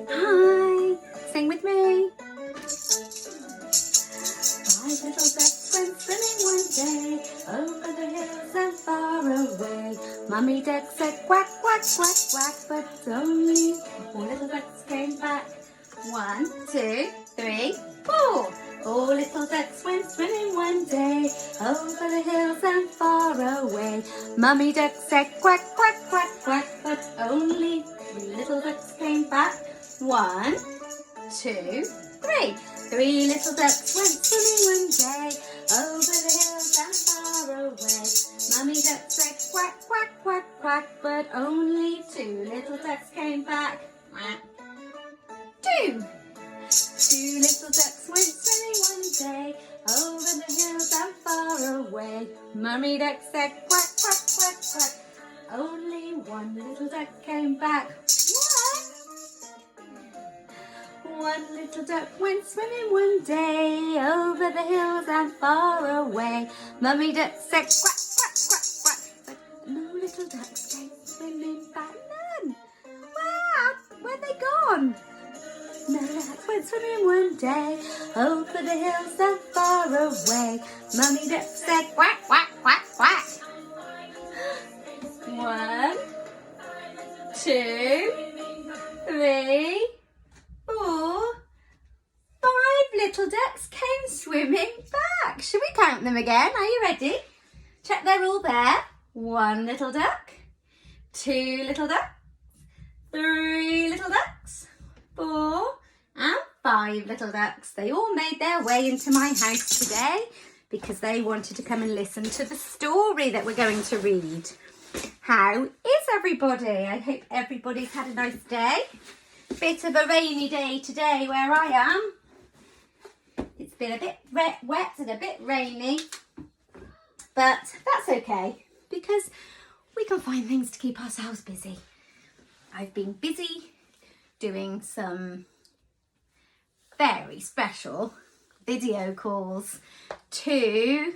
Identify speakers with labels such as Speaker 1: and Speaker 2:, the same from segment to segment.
Speaker 1: Hi, sing with me. Five little ducks went swimming one day over the hills and far away. Mummy duck said quack, quack, quack, quack, but only four little ducks came back. 1, 2, 3, 4. Four little ducks went swimming one day over the hills and far away. Mummy duck said quack, quack, quack, quack, but only 3 little ducks came back. 1, 2, 3. 3 little ducks went swimming one day over the hills and far away. Mummy duck said quack, quack, quack, quack, but only 2 little ducks came back. 2. 2 little ducks went swimming one day over the hills and far away. Mummy duck said quack, quack, quack, quack. Only 1 little duck came back. 1 little duck went swimming one day over the hills and far away. Mummy duck said quack, quack, quack, quack, but no little ducks came swimming back. None. Wow, where'd they gone? No ducks went swimming one day over the hills and far away. Mummy duck said quack, quack, quack, quack. 1, 2, 3, 4, 5 little ducks came swimming back. Should we count them again? Are you ready? Check they're all there. 1 little duck, 2 little ducks, 3 little ducks, 4 and 5 little ducks. They all made their way into my house today because they wanted to come and listen to the story that we're going to read. How is everybody? I hope everybody's had a nice day. Bit of a rainy day today where I am. It's been a bit wet and a bit rainy, but that's okay because we can find things to keep ourselves busy. I've been busy doing some very special video calls to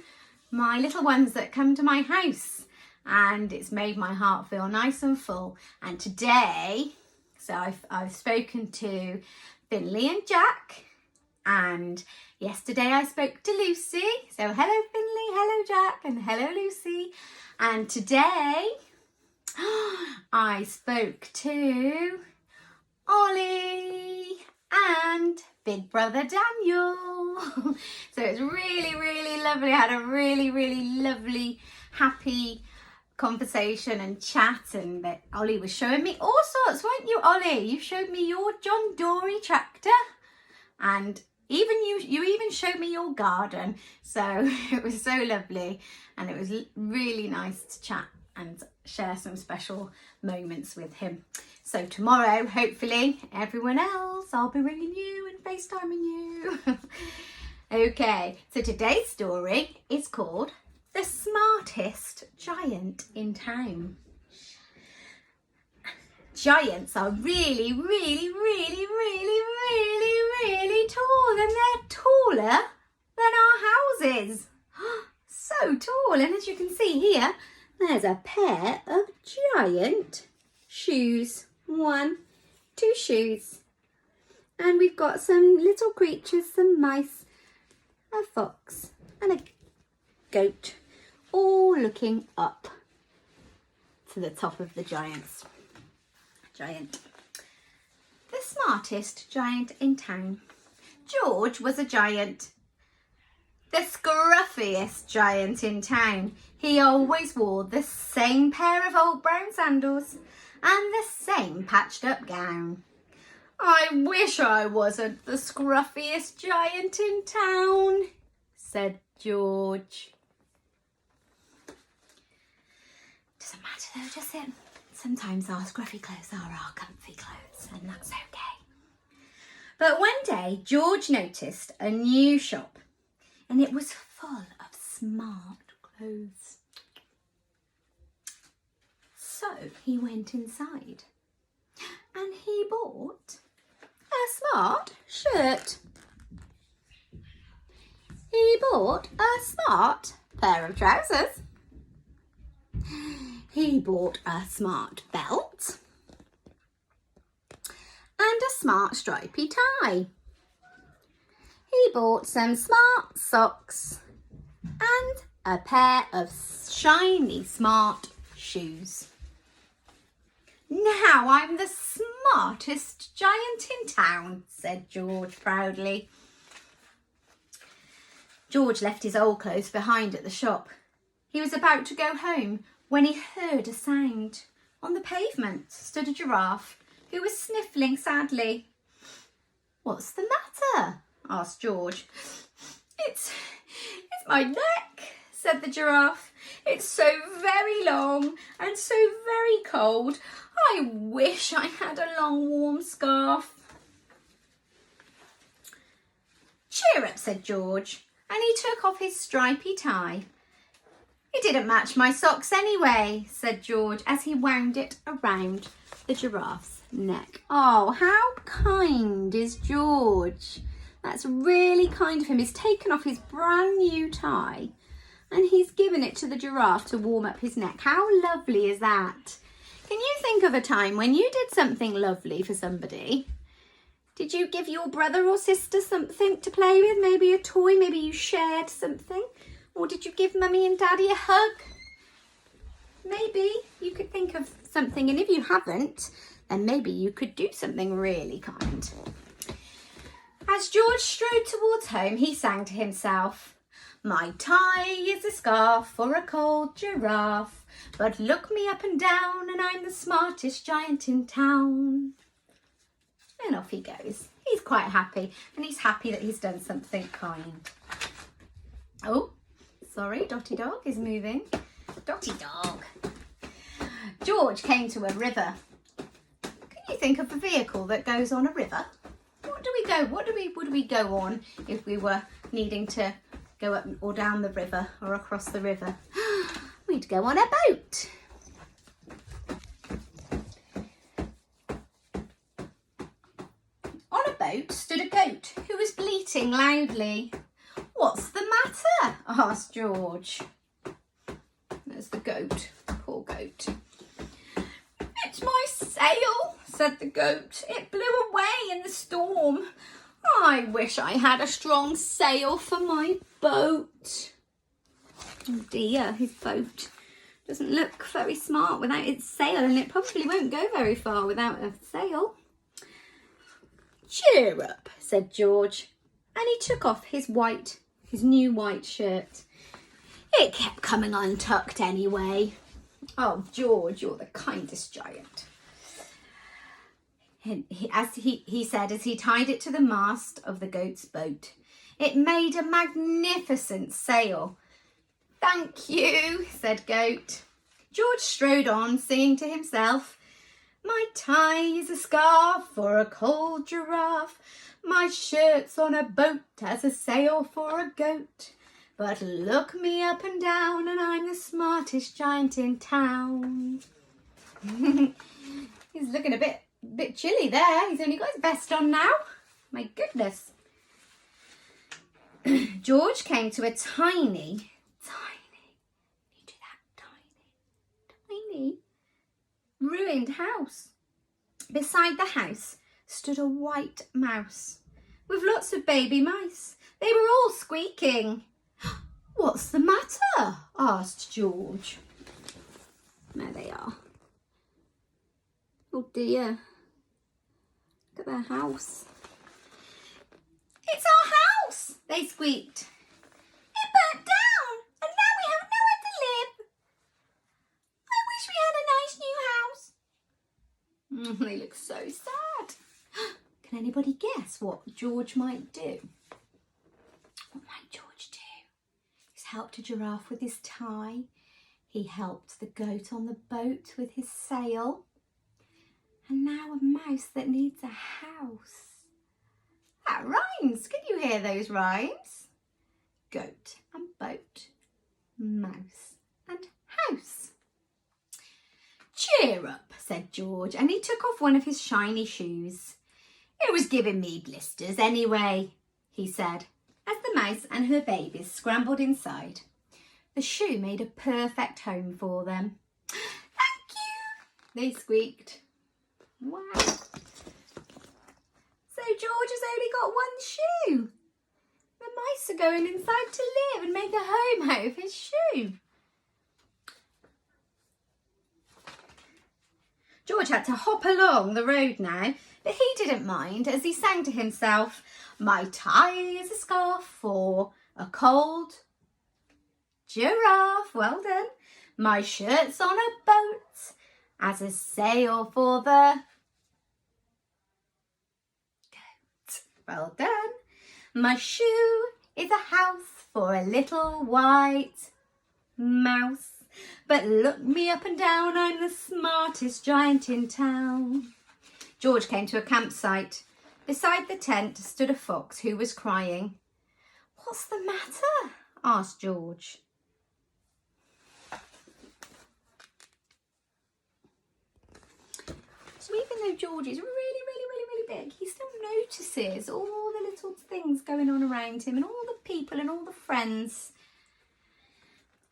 Speaker 1: my little ones that come to my house, and it's made my heart feel nice and full. And today, so I've spoken to Finley and Jack, and yesterday I spoke to Lucy. So hello Finley, hello Jack, and hello Lucy. And today I spoke to Ollie and Big Brother Daniel. So it's really, really lovely. I had a really, really lovely, happy conversation and chat, and that Ollie was showing me all sorts, weren't you, Ollie? You showed me your John Dory tractor, and even you even showed me your garden. So it was so lovely, and it was really nice to chat and share some special moments with him. So tomorrow, hopefully, everyone else, I'll be ringing you and FaceTiming you. Okay, so today's story is called The Smartest Giant in Town. Giants are really, really, really, really, really, really tall, and they're taller than our houses. So tall, and as you can see here, there's a pair of giant shoes. 1, 2 shoes. And we've got some little creatures, some mice, a fox and a goat, all looking up to the top of the giant. The smartest giant in town. George was a giant. The scruffiest giant in town. He always wore the same pair of old brown sandals and the same patched up gown. I wish I wasn't the scruffiest giant in town, said George. Doesn't matter though, does it? Sometimes our scruffy clothes are our comfy clothes, and that's okay. But one day, George noticed a new shop, and it was full of smart clothes. So he went inside, and he bought a smart shirt. He bought a smart pair of trousers. He bought a smart belt and a smart stripy tie. He bought some smart socks and a pair of shiny smart shoes. "Now I'm the smartest giant in town," said George proudly. George left his old clothes behind at the shop. He was about to go home when he heard a sound. On the pavement stood a giraffe who was sniffling sadly. "What's the matter?" asked George. It's my neck," said the giraffe. "It's so very long and so very cold. I wish I had a long warm scarf." "Cheer up," said George, and he took off his stripy tie. "It didn't match my socks anyway," said George as he wound it around the giraffe's neck. Oh, how kind is George? That's really kind of him. He's taken off his brand new tie and he's given it to the giraffe to warm up his neck. How lovely is that? Can you think of a time when you did something lovely for somebody? Did you give your brother or sister something to play with? Maybe a toy, maybe you shared something? Or did you give mummy and daddy a hug? Maybe you could think of something, and if you haven't, then maybe you could do something really kind. As George strode towards home, he sang to himself, "My tie is a scarf for a cold giraffe, but look me up and down and I'm the smartest giant in town." And off he goes. He's quite happy, and he's happy that he's done something kind. Oh, sorry, Dotty Dog is moving. Dotty Dog. George came to a river. Can you think of a vehicle that goes on a river? What would we go on if we were needing to go up or down the river or across the river? We'd go on a boat. On a boat stood a goat who was bleating loudly. "What's the matter?" asked George. There's the goat, poor goat. "It's my sail," said the goat. "It blew away in the storm. I wish I had a strong sail for my boat." Oh dear, his boat doesn't look very smart without its sail, and it probably won't go very far without a sail. "Cheer up," said George, and he took off his new white shirt. It kept coming untucked anyway. "Oh, George, you're the kindest giant." He said as he tied it to the mast of the goat's boat. It made a magnificent sail. "Thank you," said Goat. George strode on, singing to himself, "My tie is a scarf for a cold giraffe. My shirt's on a boat as a sail for a goat. But look me up and down and I'm the smartest giant in town." He's looking a bit chilly there. He's only got his vest on now. My goodness. George came to a tiny, ruined house. Beside the house stood a white mouse with lots of baby mice. They were all squeaking. "What's the matter?" asked George. There they are. Oh dear. Look at their house. "It's our house," they squeaked. "It burnt down and now we have nowhere to live. I wish we had a nice new house." They look so sad. Can anybody guess what George might do? What might George do? He's helped a giraffe with his tie. He helped the goat on the boat with his sail. And now a mouse that needs a house. That rhymes. Can you hear those rhymes? Goat and boat, mouse and house. "Cheer up," said George, and he took off one of his shiny shoes. "It was giving me blisters anyway," he said, as the mouse and her babies scrambled inside. The shoe made a perfect home for them. They squeaked. Wow. So George has only got one shoe. The mice are going inside to live and make a home out of his shoe. George had to hop along the road now, but he didn't mind as he sang to himself, "My tie is a scarf for a cold giraffe." Well done. "My shirt's on a boat as a sail for the goat." Well done. "My shoe is a house for a little white mouse. But look me up and down, I'm the smartest giant in town." George came to a campsite. Beside the tent stood a fox who was crying. "What's the matter?" asked George. So even though George is really big, he still notices all the little things going on around him and all the people and all the friends.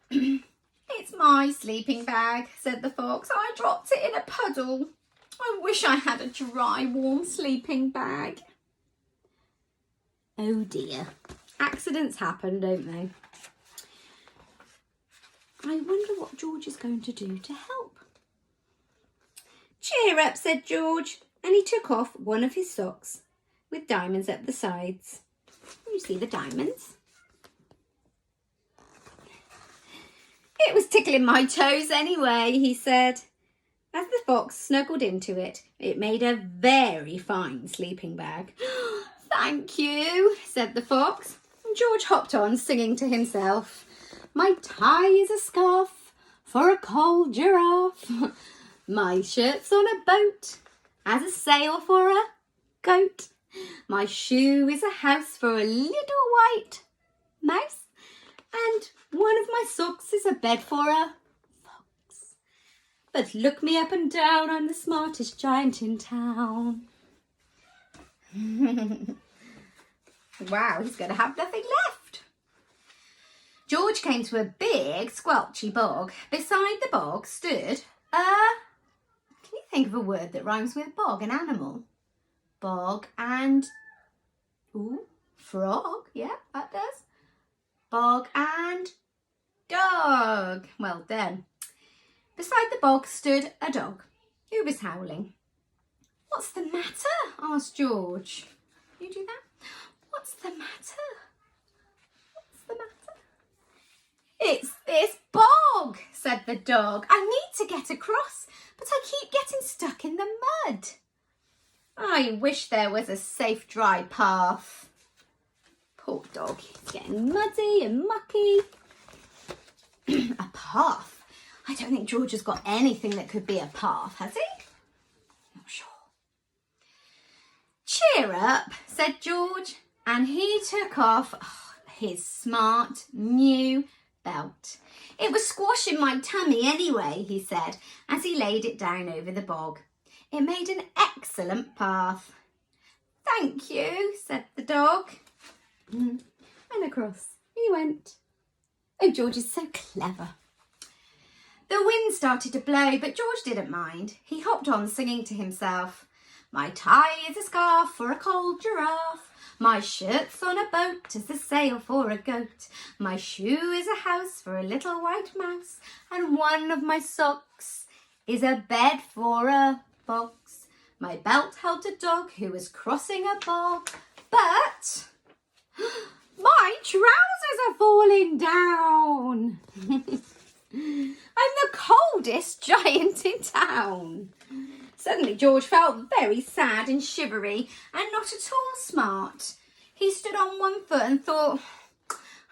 Speaker 1: "It's my sleeping bag," said the fox. "I dropped it in a puddle. I wish I had a dry, warm sleeping bag." Oh dear. Accidents happen, don't they? I wonder what George is going to do to help. "Cheer up," said George, and he took off one of his socks with diamonds up the sides. You see the diamonds? "It was tickling my toes anyway," he said. As the fox snuggled into it, it made a very fine sleeping bag. "Thank you," said the fox. And George hopped on, singing to himself, "My tie is a scarf for a cold giraffe. My shirt's on a boat as a sail for a goat. My shoe is a house for a little white mouse. And one of my socks is a bed for a fox. But look me up and down, I'm the smartest giant in town." Wow, he's going to have nothing left. George came to a big squelchy bog. Beside the bog stood can you think of a word that rhymes with bog, an animal? Bog and, frog. Yeah, that does. Bog and dog. Well done. Beside the bog stood a dog who was howling. "What's the matter?" asked George. You do that? "What's the matter? What's the matter?" "It's this bog," said the dog. "I need to get across, but I keep getting stuck in the mud. I wish there was a safe, dry path." Poor dog, he's getting muddy and mucky. A path? I don't think George has got anything that could be a path, has he? Not sure. "Cheer up," said George, and he took off his smart new belt. "It was squashing my tummy anyway," he said, as he laid it down over the bog. "It made an excellent path." "Thank you," said the dog. And across he went. Oh, George is so clever. The wind started to blow, but George didn't mind. He hopped on, singing to himself, "My tie is a scarf for a cold giraffe. My shirt's on a boat as a sail for a goat. My shoe is a house for a little white mouse. And one of my socks is a bed for a fox. My belt held a dog who was crossing a bog. But my trousers are falling down. I'm the coldest giant in town." Suddenly George felt very sad and shivery and not at all smart. He stood on one foot and thought,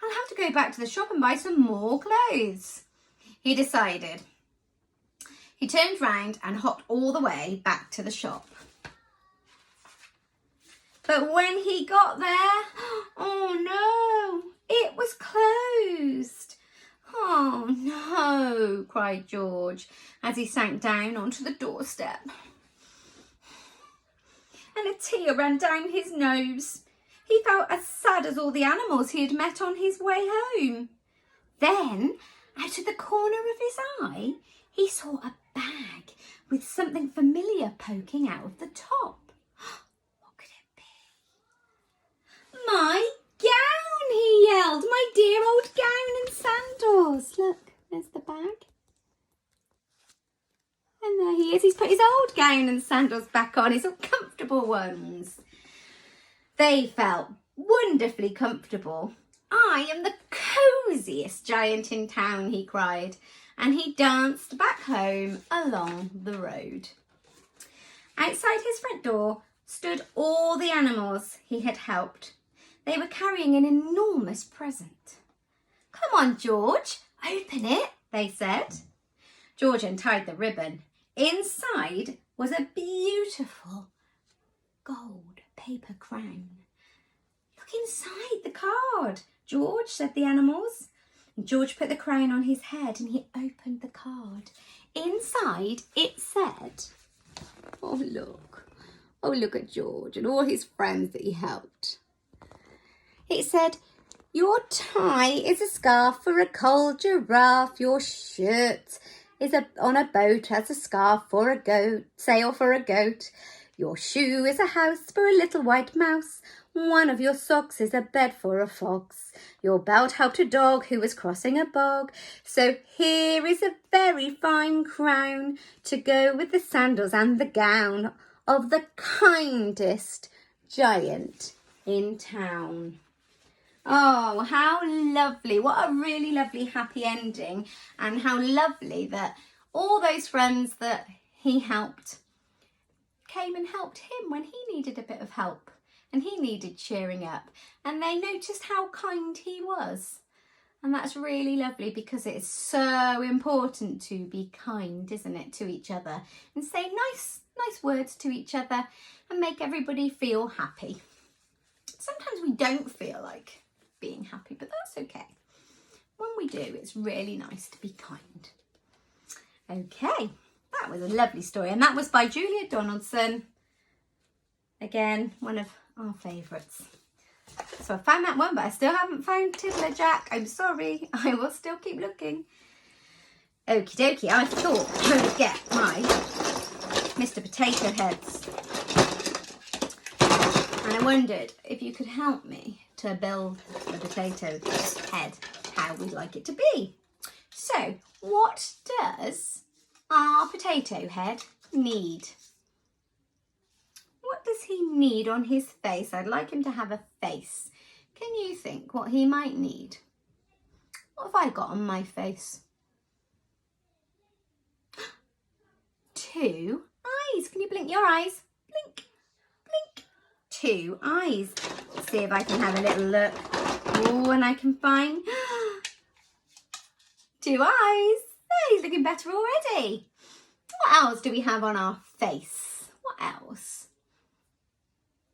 Speaker 1: "I'll have to go back to the shop and buy some more clothes." He decided. He turned round and hopped all the way back to the shop. But when he got there, oh no, it was closed. "Oh no," cried George as he sank down onto the doorstep. And a tear ran down his nose. He felt as sad as all the animals he had met on his way home. Then, out of the corner of his eye, he saw a bag with something familiar poking out of the top. What could it be? My gown, he yelled. My dear old gown and sandals. Look, there's the bag. And there he is. He's put his old gown and sandals back on, his comfortable ones. They felt wonderfully comfortable. I am the cosiest giant in town, he cried, and he danced back home along the road. Outside his front door stood all the animals he had helped. They were carrying an enormous present. Come on, George, open it, they said. George untied the ribbon. Inside was a beautiful gold paper crown. Look inside the card, George, said the animals. And George put the crown on his head and he opened the card. Inside it said, oh look at George and all his friends that he helped. It said, your tie is a scarf for a cold giraffe, your shirt is on a boat as a scarf for a goat, sail for a goat. Your shoe is a house for a little white mouse. One of your socks is a bed for a fox. Your belt helped a dog who was crossing a bog. So here is a very fine crown to go with the sandals and the gown of the kindest giant in town. Oh, how lovely. What a really lovely happy ending. And how lovely that all those friends that he helped came and helped him when he needed a bit of help and he needed cheering up. And they noticed how kind he was. And that's really lovely because it is so important to be kind, isn't it, to each other and say nice words to each other and make everybody feel happy. Sometimes we don't feel like being happy, but that's okay. When we do, it's really nice to be kind. Okay, that was a lovely story, and that was by Julia Donaldson. Again, one of our favourites. So I found that one, but I still haven't found Tiddler Jack. I'm sorry, I will still keep looking. Okie dokie, I thought I would get my Mr. Potato Heads. And I wondered if you could help me to build the potato head, how we'd like it to be. So, what does our potato head need? What does he need on his face? I'd like him to have a face. Can you think what he might need? What have I got on my face? 2 eyes. Can you blink your eyes? Blink, blink. 2 eyes. Let's see if I can have a little look. Oh, and I can find 2 eyes. Oh, he's looking better already. What else do we have on our face? What else?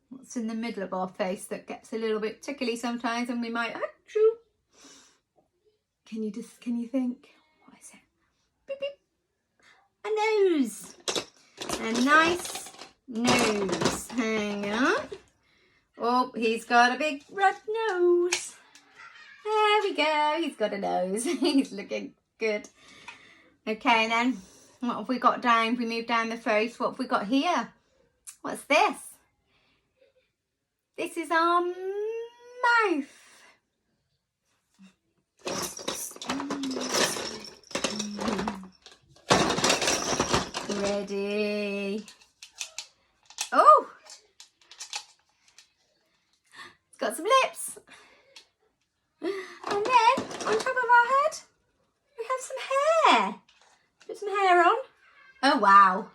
Speaker 1: What's in the middle of our face that gets a little bit tickly sometimes and we might achoo. Can you think? What is it? Beep, beep. A nose. A nice nose. Hang on. Oh, he's got a big red nose. There we go. He's got a nose. He's looking good. Okay, then what have we got down? If we move down the face, what have we got here? What's this? This is our mouth. Ready. Oh! It's got some lips. And then, on top of our head, we have some hair. Put some hair on. Oh, wow.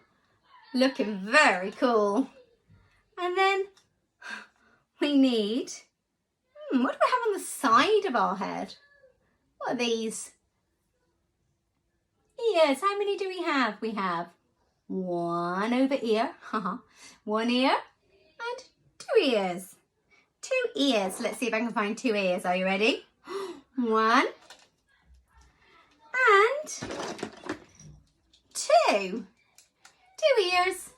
Speaker 1: Looking very cool. And then we need, what do we have on the side of our head? What are these? Ears. How many do we have? We have 1 over ear. 1 ear and 2 ears. 2 ears. Let's see if I can find 2 ears. Are you ready? 1 and 2. 2 ears.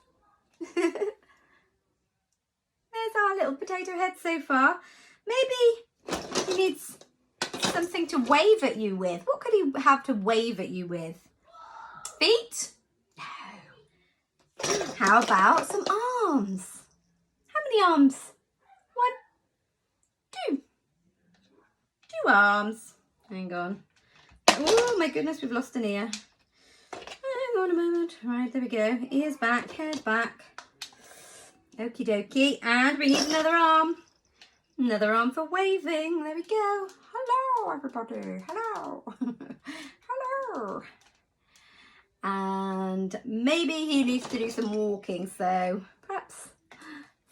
Speaker 1: There's our little potato head so far. Maybe he needs something to wave at you with. What could he have to wave at you with? Feet? No. how about some arms? How many arms? 1, 2. 2 arms. Hang on. Oh my goodness, we've lost an ear. Hang on a moment. Right, there we go. Ears back, head back. Okie dokie. And we need another arm. Another arm for waving. There we go. Hello, everybody. Hello. Hello. And maybe he needs to do some walking, so perhaps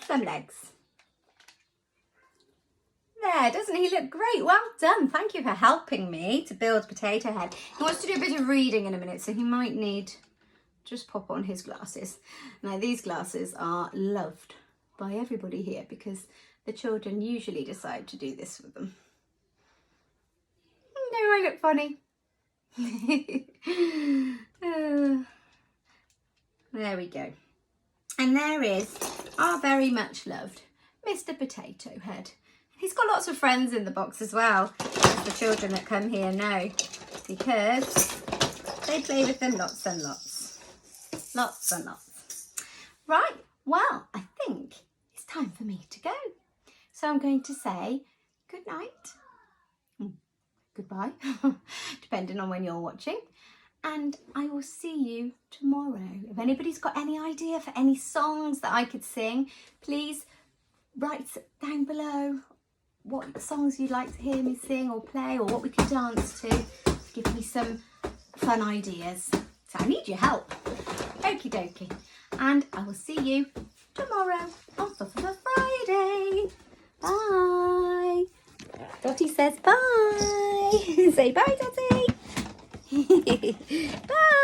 Speaker 1: some legs. There, doesn't he look great? Well done. Thank you for helping me to build Potato Head. He wants to do a bit of reading in a minute, so he might need just pop on his glasses. Now, these glasses are loved by everybody here because the children usually decide to do this with them. Do I look funny? There we go. And there is our very much loved Mr. Potato Head. He's got lots of friends in the box as well, as the children that come here know, because they play with them lots and lots. Lots and lots. Right, well, I think it's time for me to go. So I'm going to say good night, goodbye, depending on when you're watching. And I will see you tomorrow. If anybody's got any idea for any songs that I could sing, please write down below what songs you'd like to hear me sing or play, or what we could dance to give me some fun ideas. So I need your help. Okie dokie. And I will see you tomorrow on Friday. Bye. Dottie says bye. Say bye, Dottie. Bye.